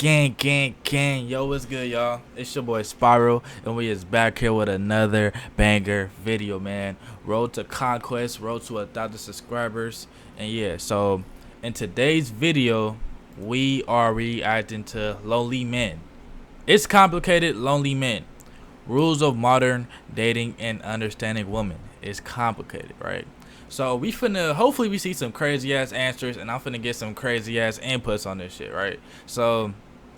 Gang. Yo, what's good, y'all? It's your boy Spiral, and we is back here with another banger video, man. Road to conquest, road to 1,000 subscribers. And yeah, so in today's video, we are reacting to Lonely Men. It's complicated, Lonely Men. Rules of modern dating and understanding women. It's complicated, right? So we finna, hopefully we see some crazy ass answers, and I'm finna get some crazy ass inputs on this shit, right? So,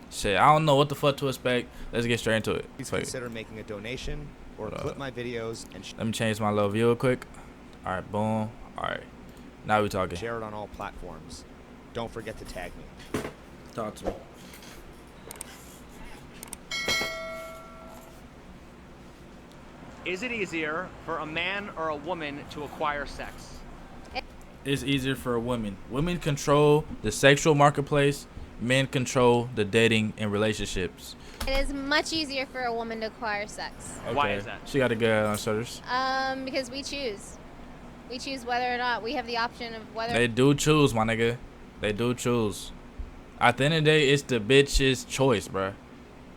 shit, I don't know what the fuck to expect. Let's get straight into it. Please consider making a donation or clip my videos and Let me change my little view real quick. All right, boom. All right, now we talking. share it on all platforms. Don't forget to tag me. Talk to me. Is it easier for a man or a woman to acquire sex? It's easier for a woman. Women control the sexual marketplace. Men control the dating and relationships. It is much easier for a woman to acquire sex. Why is that? She got a good head on her shoulders. Because we choose. We choose whether or not we have the option of whether. They do choose, my nigga. They do choose. At the end of the day, it's the bitch's choice, bruh.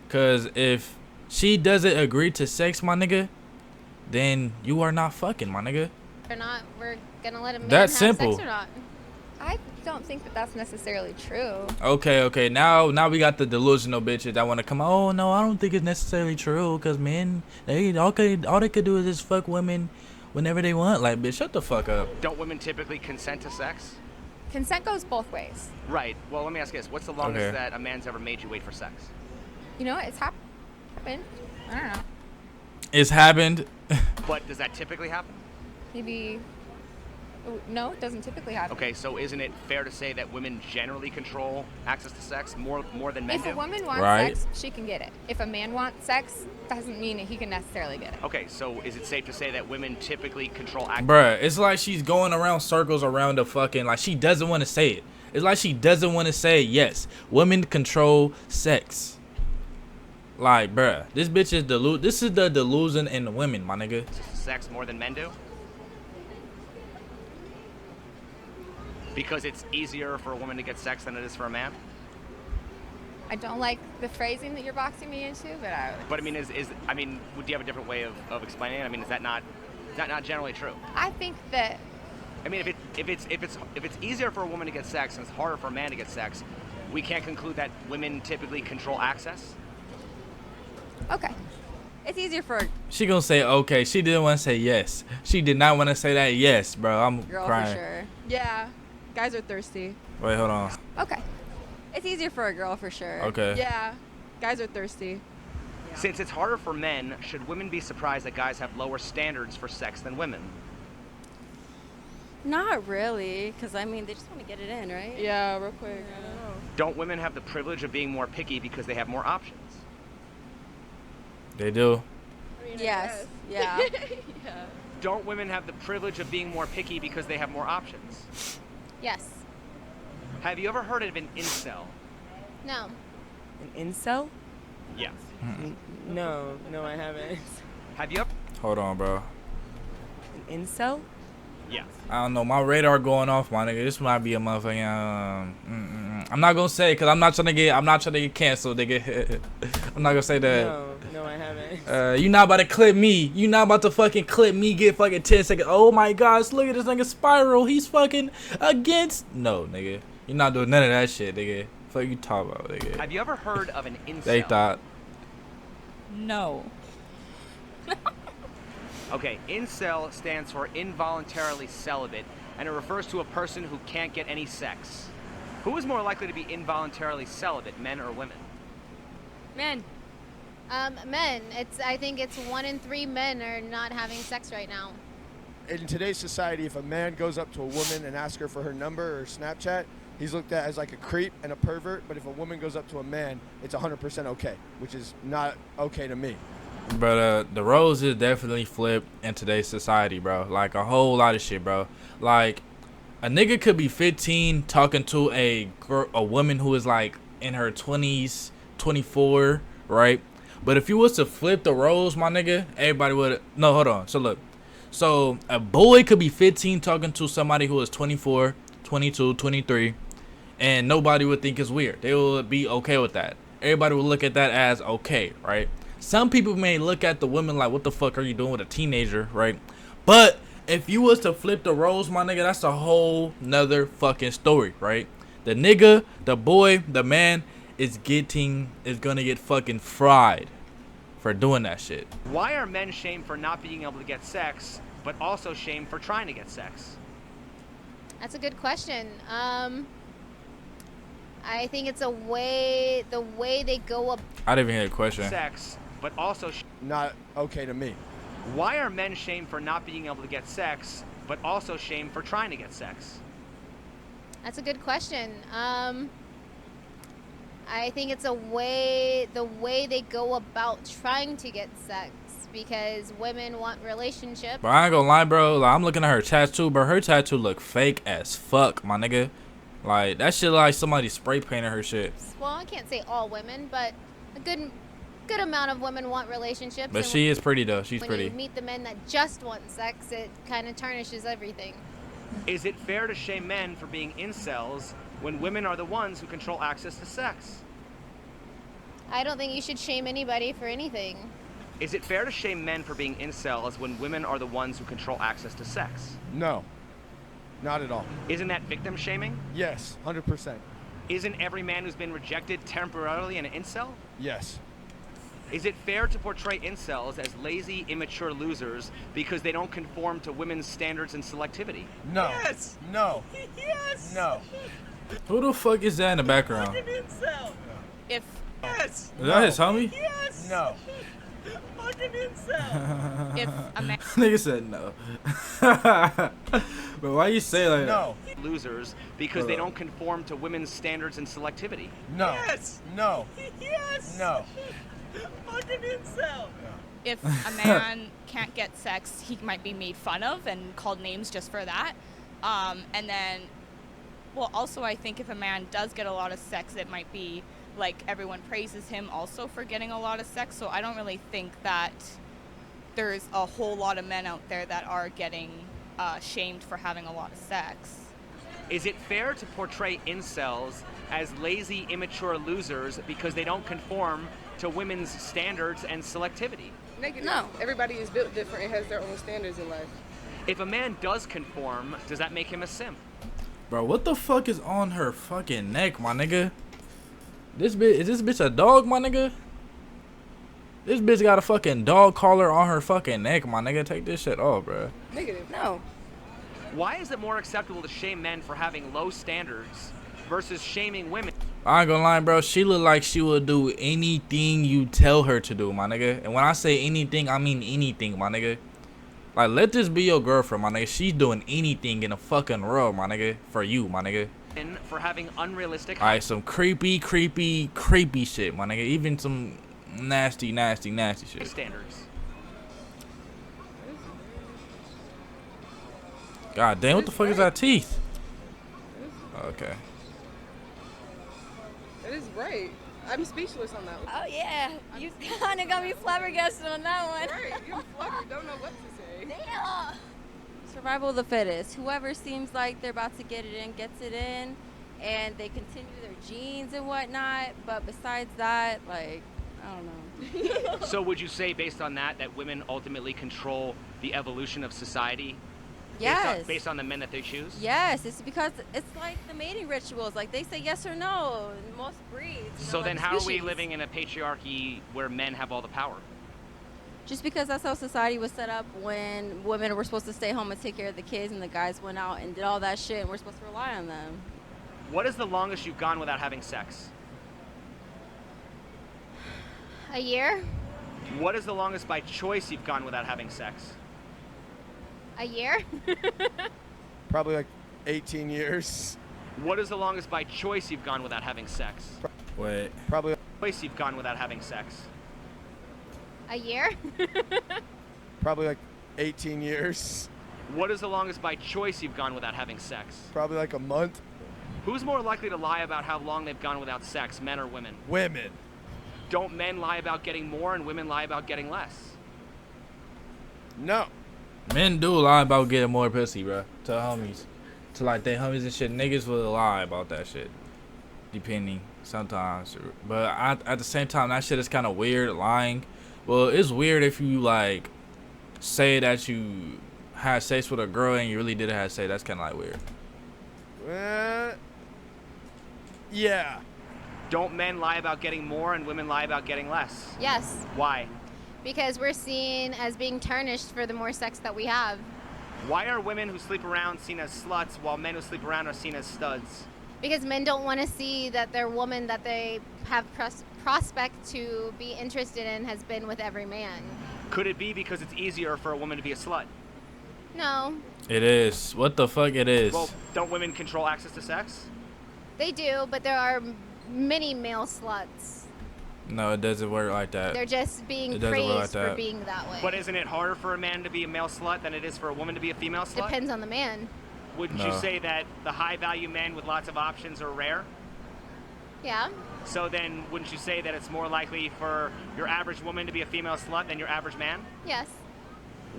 Cause if she doesn't agree to sex, my nigga, then you are not fucking, my nigga. or not, we're gonna let a man That's have simple. sex or not. I don't think that that's necessarily true. Okay. Now we got the delusional bitches that want to come. Oh no, I don't think it's necessarily true. Cause men, all they could do is just fuck women whenever they want. Like, bitch, shut the fuck up. Don't women typically consent to sex? Consent goes both ways. Right. Well, let me ask you this. What's the longest Okay. that a man's ever made you wait for sex? You know, it's happened. I don't know. It's happened. But does that typically happen? Maybe. No, it doesn't typically happen. Okay, so isn't it fair to say that women generally control access to sex more than men If do? a woman wants Right. sex, she can get it. If a man wants sex, doesn't mean that he can necessarily get it. Okay, so is it safe to say that women typically control access? Bruh, it's like she's going around circles around the fucking, like, she doesn't want to say it. It's like she doesn't want to say it. Yes, women control sex. Like, bruh, this bitch is this is the delusion in the women, my nigga. Sex more than men do? Because it's easier for a woman to get sex than it is for a man? I don't like the phrasing that you're boxing me into, but I would. But I mean, would you have a different way of explaining it? I mean, is that not generally true? I think that I mean, if it's easier for a woman to get sex and it's harder for a man to get sex, we can't conclude that women typically control access. okay, it's easier for a She gonna say okay. She didn't want to say yes. She did not want to say that yes, bro. I'm girl crying. for sure. Yeah, guys are thirsty. Wait, hold on. Okay, it's easier for a girl for sure. Okay. Yeah, guys are thirsty. Since it's harder for men, should women be surprised that guys have lower standards for sex than women? Not really, because I mean, they just want to get it in, right? Yeah, real quick. I don't know. Don't women have the privilege of being more picky because they have more options? They do. I mean, I Yes. guess. Yeah. Yeah. Don't women have the privilege of being more picky because they have more options? Yes. Have you ever heard of an incel? No. An incel? Yeah. No, I haven't. Have you ever? Hold on, bro. An incel? Yeah. I don't know. My radar going off, my nigga. This might be a motherfucking. I'm not gonna say because I'm not trying to get canceled, nigga. I'm not gonna say that. No, I haven't. You not about to clip me. You not about to fucking clip me. Get fucking 10 seconds. Oh my gosh, look at this nigga Spiral. He's fucking against. No, nigga. You're not doing none of that shit, nigga. Fuck you talk about, nigga. Have you ever heard of an incel? They thought. No. Okay, incel stands for involuntarily celibate, and it refers to a person who can't get any sex. Who is more likely to be involuntarily celibate, men or women? Men. Men. I think it's 1 in 3 men are not having sex right now. In today's society, if a man goes up to a woman and asks her for her number or Snapchat, he's looked at as like a creep and a pervert. But if a woman goes up to a man, it's 100% okay, which is not okay to me. But the roles is definitely flipped in today's society, bro. Like a whole lot of shit, bro. Like a nigga could be 15 talking to a woman who is like in her 20s, 24, right? But if you was to flip the roles, my nigga, everybody would. No, hold on. So look. So a boy could be 15 talking to somebody who is 24, 22, 23. and nobody would think it's weird. They would be okay with that. Everybody would look at that as okay, right? Some people may look at the women like, what the fuck are you doing with a teenager, right? But if you was to flip the roles, my nigga, that's a whole nother fucking story, right? The nigga, the boy, the man is gonna get fucking fried for doing that shit. Why are men shamed for not being able to get sex, but also shamed for trying to get sex? That's a good question. I think it's the way they go up. I didn't even hear the question. Sex, but also Not okay to me. why are men shamed for not being able to get sex, but also shamed for trying to get sex? That's a good question. I think it's the way they go about trying to get sex, because women want relationships. But I ain't gonna lie, bro. Like, I'm looking at her tattoo, bro. Her tattoo look fake as fuck, my nigga. Like, that shit like somebody spray painted her shit. Well, I can't say all women, but a good amount of women want relationships. But and she is pretty though. She's when pretty. you meet the men that just want sex, it kind of tarnishes everything. Is it fair to shame men for being incels when women are the ones who control access to sex? I don't think you should shame anybody for anything. Is it fair to shame men for being incels when women are the ones who control access to sex? No. Not at all. Isn't that victim shaming? Yes, 100%. Isn't every man who's been rejected temporarily an incel? Yes. Is it fair to portray incels as lazy, immature losers because they don't conform to women's standards and selectivity? No. Yes! No. Yes! No. Who the fuck is that in the background? Incel! If Yes! Is that his homie? Yes! No. Fucking incel! if a man Nigga said no. But why you say like No. Losers because they don't conform to women's standards and selectivity. No. Yes! No. Yes! No. Fucking incel! if a man can't get sex, he might be made fun of and called names just for that. And then, well, also I think if a man does get a lot of sex, it might be like everyone praises him also for getting a lot of sex. So I don't really think that there's a whole lot of men out there that are getting shamed for having a lot of sex. Is it fair to portray incels as lazy, immature losers because they don't conform to women's standards and selectivity? Negative. No. Everybody is built different and has their own standards in life. If a man does conform, does that make him a simp? Bro, what the fuck is on her fucking neck, my nigga? Is this bitch a dog, my nigga? This bitch got a fucking dog collar on her fucking neck, my nigga. Take this shit off, bro. Negative. No. Why is it more acceptable to shame men for having low standards versus shaming women? I ain't gonna lie, bro. She look like she will do anything you tell her to do, my nigga. And when I say anything, I mean anything, my nigga. Like, let this be your girlfriend, my nigga. She's doing anything in the fucking world, my nigga. For you, my nigga. For having unrealistic Alright, some creepy shit, my nigga. Even some nasty shit. standards. God damn, what the fuck is that teeth? Okay. That is right. I'm speechless on that one. Oh yeah, you kind of got me flabbergasted on that one. Right, you're fluttered. Don't know what to say. Damn. Survival of the fittest. Whoever seems like they're about to get it in gets it in, and they continue their genes and whatnot. But besides that, like, I don't know. So would you say, based on that, that women ultimately control the evolution of society? Yes. Based on the men that they choose? Yes, it's because it's like the mating rituals. Like they say yes or no in most breeds. So like then how are we species. living in a patriarchy where men have all the power? Just because that's how society was set up when women were supposed to stay home and take care of the kids and the guys went out and did all that shit and we're supposed to rely on them. What is the longest you've gone without having sex? A year? What is the longest by choice you've gone without having sex? A year? Probably like 18 years. What is the longest by choice you've gone without having sex? Wait. Probably Choice you've gone without having sex? A year? probably like 18 years. What is the longest by choice you've gone without having sex? Probably like a month. Who's more likely to lie about how long they've gone without sex, men or women? Women. Don't men lie about getting more and women lie about getting less? No. Men do lie about getting more pussy, bro. To homies. To like they homies and shit. Niggas will lie about that shit. depending sometimes. But at the same time, that shit is kind of weird. Lying. Well, it's weird if you like say that you had sex with a girl and you really didn't have sex. That's kind of like weird. Yeah. Don't men lie about getting more and women lie about getting less? Yes, Why? because we're seen as being tarnished for the more sex that we have. Why are women who sleep around seen as sluts while men who sleep around are seen as studs? Because men don't want to see that their woman that they have prospect to be interested in has been with every man. Could it be because it's easier for a woman to be a slut? No, It is. What the fuck it is? Well, don't women control access to sex? they do, but there are many male sluts. No, it doesn't work like that. They're just It being doesn't work like praised for that. being that way. But isn't it harder for a man to be a male slut than it is for a woman to be a female slut? Depends on the man. Wouldn't you No. say that the high value men with lots of options are rare? Yeah. So then wouldn't you say that it's more likely for your average woman to be a female slut than your average man? Yes.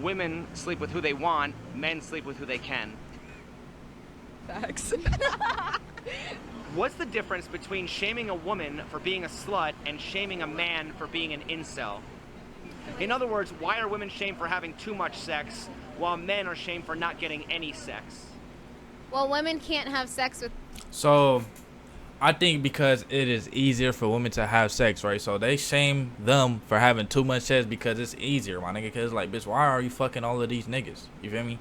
Women sleep with who they want, men sleep with who they can. Facts. What's the difference between shaming a woman for being a slut and shaming a man for being an incel? In other words, why are women shamed for having too much sex while men are shamed for not getting any sex? Well, women can't have sex with. So, I think because it is easier for women to have sex, right? So they shame them for having too much sex because it's easier, my nigga. Because it's like, bitch, why are you fucking all of these niggas? You feel me?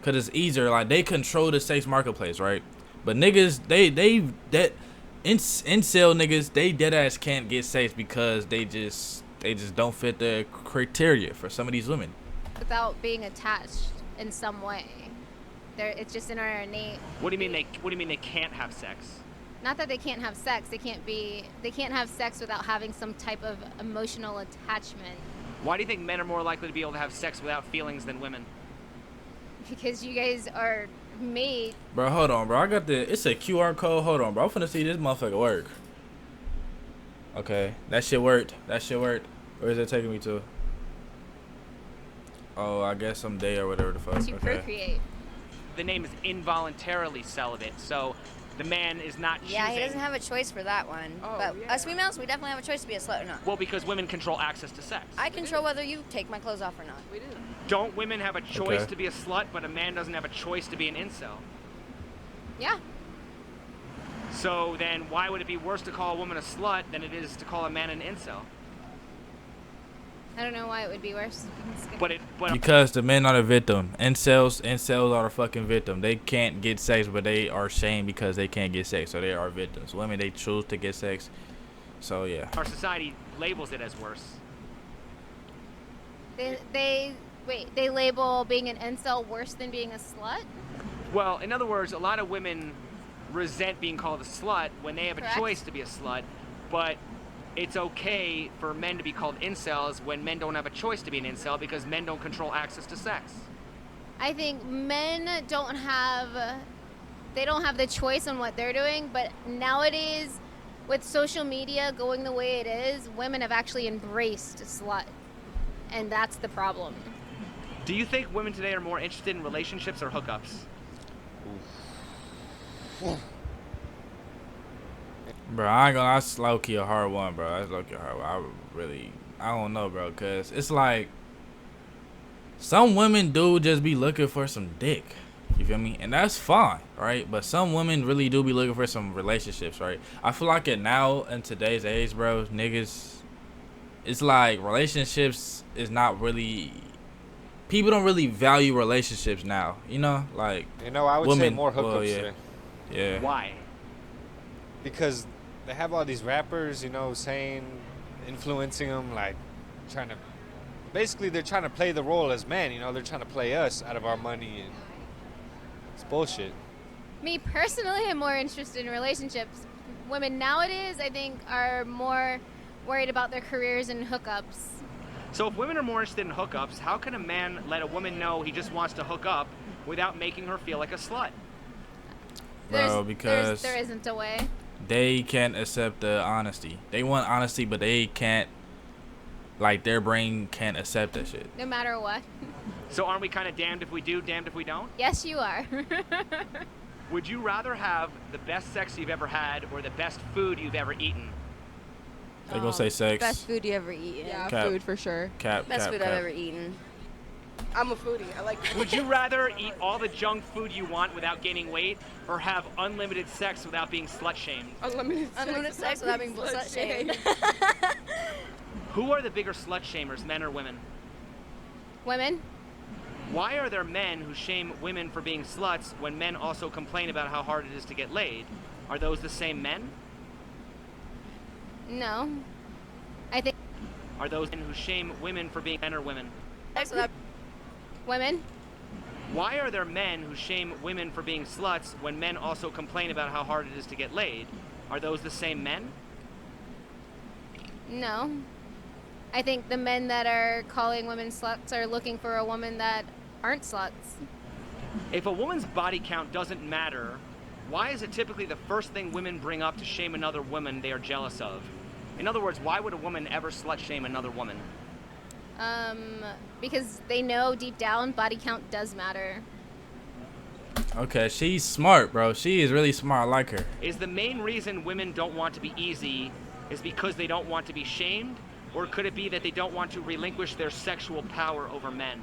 Because it's easier. Like, they control the sex marketplace, right? But niggas, incel niggas, they dead ass can't get sex because they just don't fit the criteria for some of these women. Without being attached in some way. It's just in our innate. What do you mean they can't have sex? Not that they can't have sex. They can't have sex without having some type of emotional attachment. Why do you think men are more likely to be able to have sex without feelings than women? Because you guys are made. Bro, hold on, bro. I got it's a QR code. Hold on, bro. I'm finna see this motherfucker work. Okay, that shit worked. Where is it taking me to? Oh, I guess some day or whatever the fuck. To Okay. procreate. The name is involuntarily celibate, so the man is not choosing. Yeah, he doesn't have a choice for that one. Oh, but yeah. us females, we definitely have a choice to be a slut or not. Well, because women control access to sex. I control whether you take my clothes off or not. We do. Don't women have a choice Okay. to be a slut, but a man doesn't have a choice to be an incel? Yeah. So then why would it be worse to call a woman a slut than it is to call a man an incel? I don't know why it would be worse. But Because the men are the victim. Incels are the fucking victim. They can't get sex, but they are shamed because they can't get sex, so they are victims. Women, they choose to get sex. So yeah. our society labels it as worse. They label being an incel worse than being a slut? Well, in other words, a lot of women resent being called a slut when they have Correct. a choice to be a slut, but it's okay for men to be called incels when men don't have a choice to be an incel because men don't control access to sex. I think men don't have the choice on what they're doing, but nowadays with social media going the way it is, women have actually embraced slut. And that's the problem. Do you think women today are more interested in relationships or hookups? Bro, I ain't gonna. That's low key a hard one, bro. That's low key a hard one. I don't know, bro, cause it's like some women do just be looking for some dick. You feel me? And that's fine, right? But some women really do be looking for some relationships, right? I feel like it now in today's age, bro. Niggas, it's like relationships is not really. People don't really value relationships now. You know, like. You know, I would say more hookups. Well, yeah. today. Yeah. Why? Because they have all these rappers, you know, saying, influencing them, like trying to, basically they're trying to play the role as men, you know, they're trying to play us out of our money, and it's bullshit. Me personally, I'm more interested in relationships. Women nowadays, I think, are more worried about their careers and hookups. So if women are more interested in hookups, how can a man let a woman know he just wants to hook up without making her feel like a slut? Bro, because there isn't a way. they can't accept the honesty. They want honesty, but they can't. Like, their brain can't accept that shit. No matter what. So aren't we kind of damned if we do, damned if we don't? Yes, you are. Would you rather have the best sex you've ever had or the best food you've ever eaten? They gonna say sex. Best food you ever eaten. Yeah, Cap. food for sure. Cap. Best cap, food cap. I've ever eaten. I'm a foodie. I like Would you rather eat all the junk food you want without gaining weight or have unlimited sex without being slut-shamed? Unlimited sex without being slut-shamed. Who are the bigger slut-shamers, men or women? Women? Why are there men who shame women for being sluts when men also complain about how hard it is to get laid? Are those the same men? No. I think Are those men who shame women for being men or women? Sex without women. Why are there men who shame women for being sluts when men also complain about how hard it is to get laid? Are those the same men? No. I think the men that are calling women sluts are looking for a woman that aren't sluts. If a woman's body count doesn't matter, why is it typically the first thing women bring up to shame another woman they are jealous of? In other words, why would a woman ever slut shame another woman? Because they know deep down body count does matter. Okay, she's smart, bro. She is really smart. I like her. Is the main reason women don't want to be easy is because they don't want to be shamed? Or could it be that they don't want to relinquish their sexual power over men?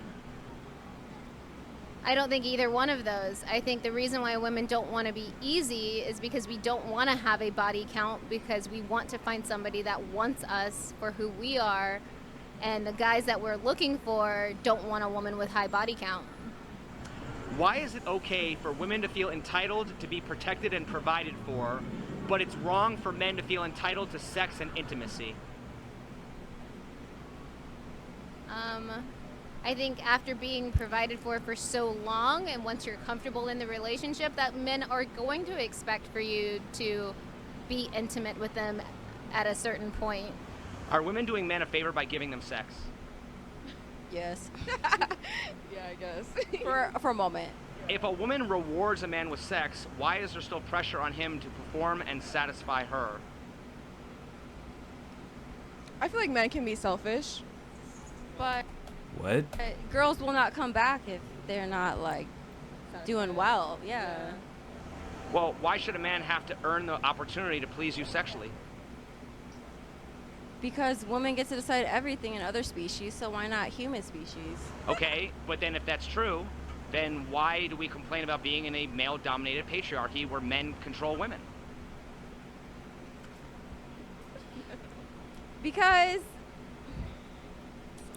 I don't think either one of those. I think the reason why women don't want to be easy is because we don't want to have a body count, because we want to find somebody that wants us for who we are, and the guys that we're looking for don't want a woman with high body count. Why is it okay for women to feel entitled to be protected and provided for, but it's wrong for men to feel entitled to sex and intimacy? I think after being provided for so long, and once you're comfortable in the relationship, that men are going to expect for you to be intimate with them at a certain point. Are women doing men a favor by giving them sex? Yes. Yeah, I guess. For a moment. If a woman rewards a man with sex, why is there still pressure on him to perform and satisfy her? I feel like men can be selfish. But What? girls will not come back if they're not like doing well. Yeah. Well, why should a man have to earn the opportunity to please you sexually? Because women get to decide everything in other species, so why not human species? Okay, but then if that's true, then why do we complain about being in a male-dominated patriarchy where men control women? Because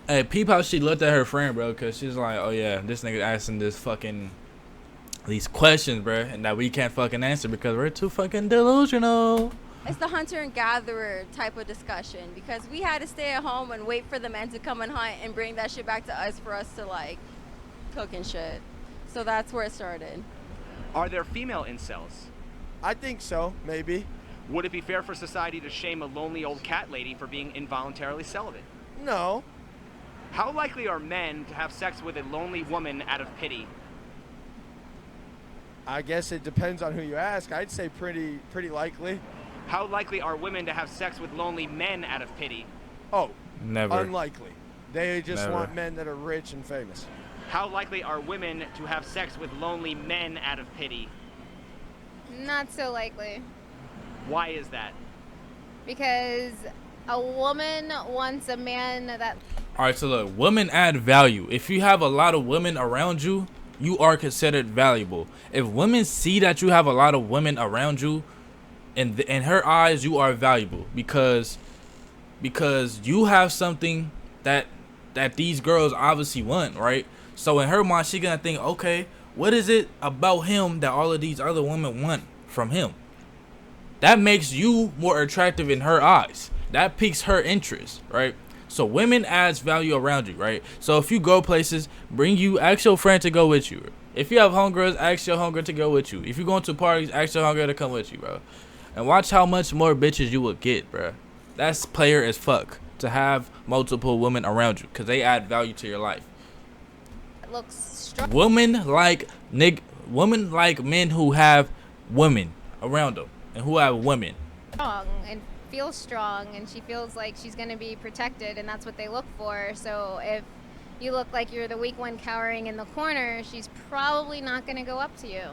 Hey, peep how she looked at her friend, bro, because she's like, oh, yeah, this nigga asking these questions, bro, and that we can't fucking answer because we're too fucking delusional. it's the hunter and gatherer type of discussion, because we had to stay at home and wait for the men to come and hunt and bring that shit back to us for us to like cook and shit. So that's where it started. Are there female incels? I think so, maybe. Would it be fair for society to shame a lonely old cat lady for being involuntarily celibate? No. How likely are men to have sex with a lonely woman out of pity? I guess it depends on who you ask. I'd say pretty likely. How likely are women to have sex with lonely men out of pity? Oh, Never. unlikely. They just Never. want men that are rich and famous. How likely are women to have sex with lonely men out of pity? Not so likely. Why is that? Because a woman wants a man that All right, so look, women add value. If you have a lot of women around you, you are considered valuable. If women see that you have a lot of women around you, in her eyes, you are valuable because you have something that these girls obviously want, right? So in her mind, she gonna think, okay, what is it about him that all of these other women want from him? That makes you more attractive in her eyes. That piques her interest, right? So women adds value around you, right? So if you go places, ask your friend to go with you. If you have homegirls, ask your homegirl to go with you. If you're going to parties, ask your homegirl to come with you, bro. And watch how much more bitches you will get, bro. That's player as fuck to have multiple women around you, because they add value to your life. looks strong. Women like men who have women around them and who have women. And feels strong, and she feels like she's going to be protected, and that's what they look for. So if you look like you're the weak one cowering in the corner, she's probably not going to go up to you.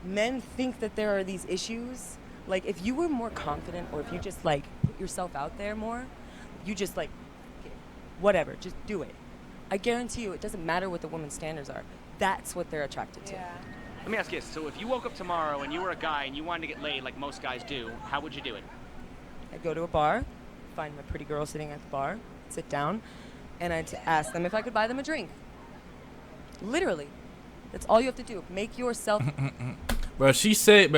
men think that there are these issues. Like, if you were more confident, or if you just like put yourself out there more, you just like, okay, whatever, just do it. I guarantee you, it doesn't matter what the woman's standards are. That's what they're attracted to. Let me ask you this. So if you woke up tomorrow and you were a guy and you wanted to get laid like most guys do, how would you do it? I'd go to a bar, find my pretty girl sitting at the bar, sit down, and I'd ask them if I could buy them a drink. Literally. That's all you have to do. Make yourself Bro, she saying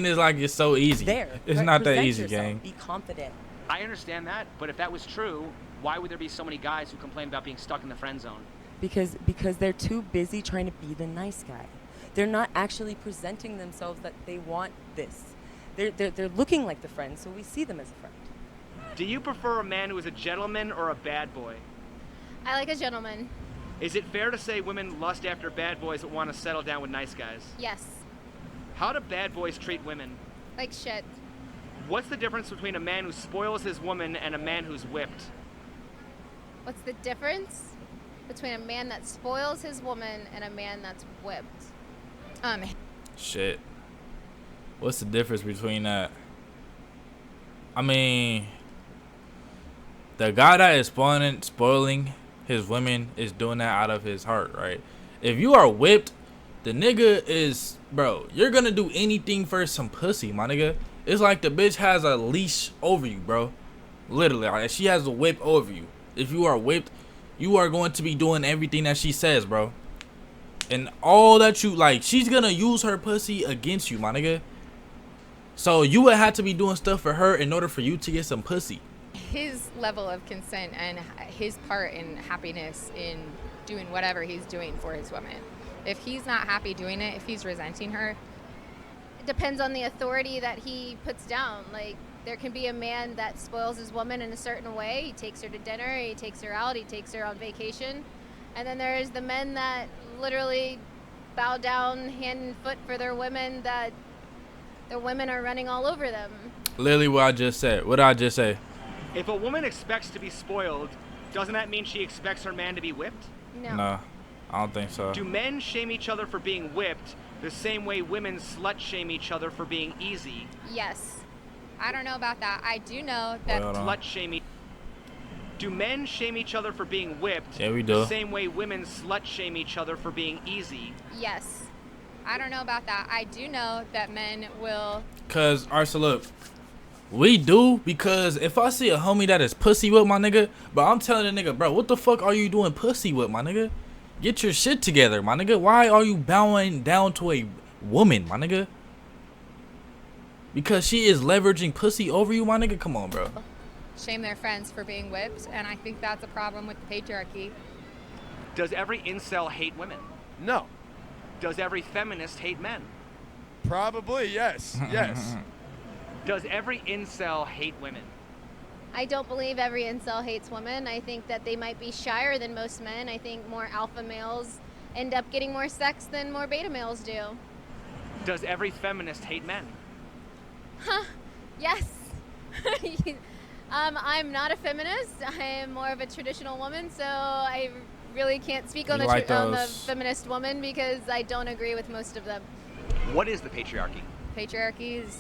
it's like it's so easy. there. It's Right? not that Present easy, yourself. gang. Be confident. I understand that, but if that was true, why would there be so many guys who complain about being stuck in the friend zone? Because they're too busy trying to be the nice guy. They're not actually presenting themselves that they want this. They're looking like the friend, so we see them as a friend. Do you prefer a man who is a gentleman or a bad boy? I like a gentleman. Is it fair to say women lust after bad boys that want to settle down with nice guys? Yes. How do bad boys treat women? Like shit. What's the difference between a man who spoils his woman and a man who's whipped? What's the difference between a man that spoils his woman and a man that's whipped? Shit. What's the difference between that? I mean, the guy that is spoiling his women is doing that out of his heart, right? If you are whipped, the nigga is, bro, you're gonna do anything for some pussy, my nigga. It's like the bitch has a leash over you, bro. Literally, like she has a whip over you. If you are whipped, you are going to be doing everything that she says, bro. And all that you like, she's gonna use her pussy against you, my nigga. So you would have to be doing stuff for her in order for you to get some pussy. His level of consent and his part in happiness in doing whatever he's doing for his woman. If he's not happy doing it, if he's resenting her, It depends on the authority that he puts down. Like, there can be a man that spoils his woman in a certain way. He takes her to dinner, he takes her out, he takes her on vacation. And then there's the men that literally bow down hand and foot for their women, that their women are running all over them. Literally what I just said. What did I just say? If a woman expects to be spoiled, doesn't that mean she expects her man to be whipped? No. No, I don't think so. Do men shame each other for being whipped the same way women slut shame each other for being easy? yes. I don't know about that. I do know that Hold on. Slut shame Do men shame each other for being whipped Yeah, we the do. same way women slut shame each other for being easy? yes. I don't know about that. I do know that men will Cause, alright, so look, we do, because if I see a homie that is pussy with my nigga, bro, I'm telling the nigga, bro, what the fuck are you doing pussy with, my nigga? Get your shit together, my nigga. Why are you bowing down to a woman, my nigga? Because she is leveraging pussy over you, my nigga? Come on, bro. shame their friends for being whipped, and I think that's a problem with the patriarchy. Does every incel hate women? No. Does every feminist hate men? Probably, yes. Yes. Does every incel hate women? I don't believe every incel hates women. I think that they might be shyer than most men. I think more alpha males end up getting more sex than more beta males do. Does every feminist hate men? Yes. I'm not a feminist. I am more of a traditional woman, so I really can't speak on You the, like on the those- feminist woman because I don't agree with most of them. What is the patriarchy? Patriarchy is.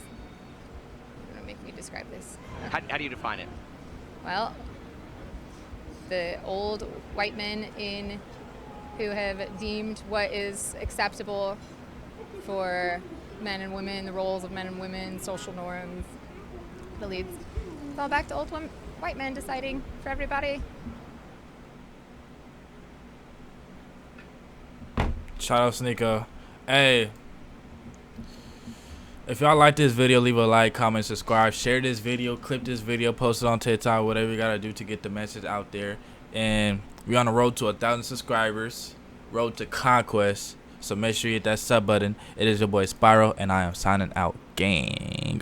Gonna make me describe this. How do you define it? Well, the old white men who have deemed what is acceptable for men and women, the roles of men and women, social norms, beliefs. It's all back to old white men deciding for everybody. Shout out Sneeko. Hey, if y'all like this video, leave a like, comment, subscribe, share this video, clip this video, post it on TikTok, whatever you gotta do to get the message out there. And we're on the road to 1,000 subscribers, road to conquest. So make sure you hit that sub button. It is your boy Spyro, and I am signing out, gang.